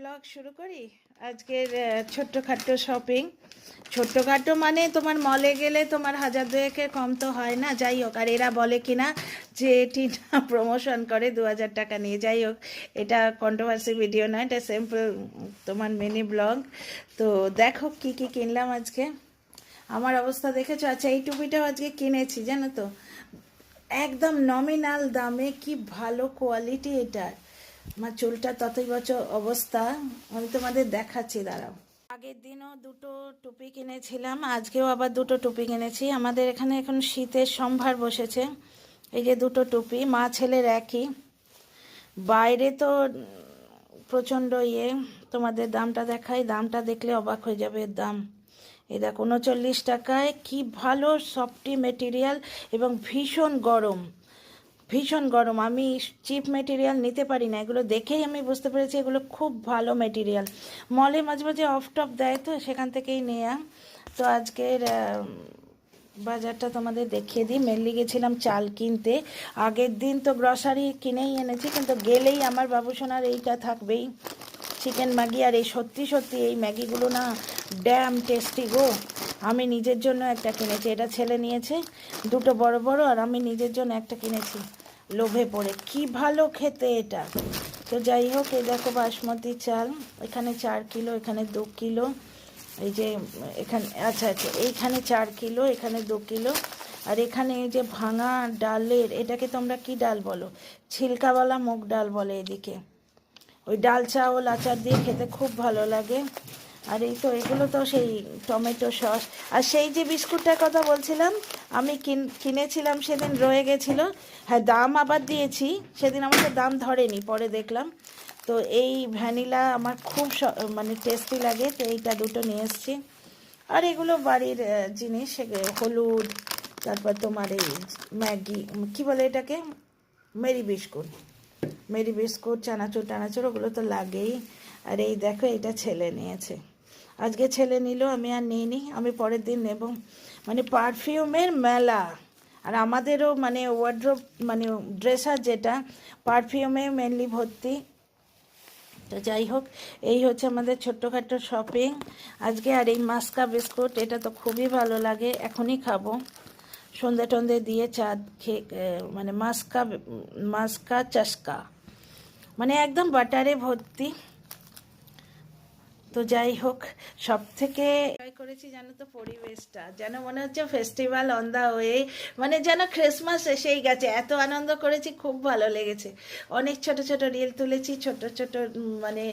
Blog শুরু করি। আজকের ছোট্টখাট্টো শপিং। ছোট্টখাট্টো মানে তোমার মলে গেলে তোমার 1000-2000 কম তো হয় না। যাই হোক, আর এরা বলে কিনা যে টিনা প্রমোশন করে 2000 টাকা নিয়ে। যাই হোক, এটা কন্ট্রোভার্সি ভিডিও নয়, এটা সিম্পল তোমার মিনি ব্লগ। তো দেখো কি কি কিনলাম আজকে। আমার অবস্থা দেখেছো? আচ্ছা, এই টুপিটাও আজকে কিনেছি জানো তো, একদম নমিনাল দামে। কি ভালো কোয়ালিটি এটার। আমার চুলটা ততই বছর অবস্থা, আমি তোমাদের দেখাচ্ছি, দাঁড়াও। আগের দিনও দুটো টুপি কিনেছিলাম, আজকেও আবার দুটো টুপি কিনেছি। আমাদের এখানে এখন শীতের সম্ভার বসেছে। এই যে দুটো টুপি, মা ছেলের একই। বাইরে তো প্রচণ্ড তোমাদের দামটা দেখাই, দামটা দেখলে অবাক হয়ে যাবে এর দাম। এই দেখো 39 টাকায়। কি ভালো সফটি মেটেরিয়াল এবং ভীষণ গরম, ভীষণ গরম। আমি চিপ মেটেরিয়াল নিতে পারি না, এগুলো দেখেই আমি বুঝতে পেরেছি এগুলো খুব ভালো মেটেরিয়াল। মলে মাঝে মাঝে অফ টপ দেয়, তো সেখান থেকেই নেয়া। তো আজকের বাজারটা তোমাদের দেখিয়ে দিই। মেনলি গেছিলাম চাল কিনতে। আগের দিন তো গ্রসারি কিনেই এনেছি, কিন্তু গেলেই আমার বাবুসোনার এইটা থাকবেই, চিকেন ম্যাগি। আর এই সত্যি সত্যি এই ম্যাগিগুলো না ড্যাম টেস্টি গো। আমি নিজের জন্য একটা কিনেছি, এটা ছেলে নিয়েছে দুটো বড় বড়, আর আমি নিজের জন্য একটা কিনেছি লোভে পড়ে। কি ভালো খেতে এটা। তো যাই হোক, এই দেখো বাসমতি চাল, এখানে 4 কিলো, এখানে 2 কিলো। এই যে এখানে, আচ্ছা আচ্ছা, এইখানে 4 কিলো, এখানে 2 কিলো। আর এখানে এই যে ভাঙা ডালের, এটাকে তোমরা কি ডাল বলো? ছিলকাওয়ালা মুগ ডাল বলে এদিকে। ওই ডাল চাউল আচার দিয়ে খেতে খুব ভালো লাগে। আর এই তো এগুলো তো সেই টমেটো সস। আর সেই যে বিস্কুটটার কথা বলছিলাম, আমি কিনেছিলাম সেদিন, রয়ে গেছিলো। হ্যাঁ, দাম আবার দিয়েছি, সেদিন আমাকে দাম ধরেনি, পরে দেখলাম। তো এই ভ্যানিলা আমার খুব মানে টেস্টি লাগে, তো এইটা দুটো নিয়ে এসেছি। আর এগুলো বাড়ির জিনিস, হলুদ, তারপর তোমার এই ম্যাগি, কী বলে এটাকে, মেরি বিস্কুট। মেরি বিস্কুট, চানাচুর টানাচুর, ওগুলো তো লাগেই। আর এই দেখো, এটা ছেলে নিয়েছে। আজকে ছেলে নিল, আমি আর নিইনি, আমি পরের দিন নেব। মানে পারফিউমের মেলা। আর আমাদেরও মানে ওয়ার্ড্রোব, মানে ড্রেসার যেটা, পারফিউমে মেনলি ভর্তি। তো যাই হোক, এই হচ্ছে আমাদের ছোট্টখাট্টো শপিং আজকে। আর এই মাস্কা বিস্কুট, এটা তো খুবই ভালো লাগে, এখনই খাবো সন্ধে টন্ধে দিয়ে চা খেয়ে। মানে মাস্কা, মাস্কা চাস্কা, মানে একদম বাটারে ভর্তি। তো যাই হোক, সব থেকে ট্রাই করেছি জানো তো, পরিবেশটা যেন মনে হচ্ছে ফেস্টিভ্যাল অন দা ওয়ে, মানে যেন ক্রিসমাস এসেই গেছে। এত আনন্দ করেছি, খুব ভালো লেগেছে। অনেক ছোট ছোট রিল তুলেছি, ছোট ছোট মানে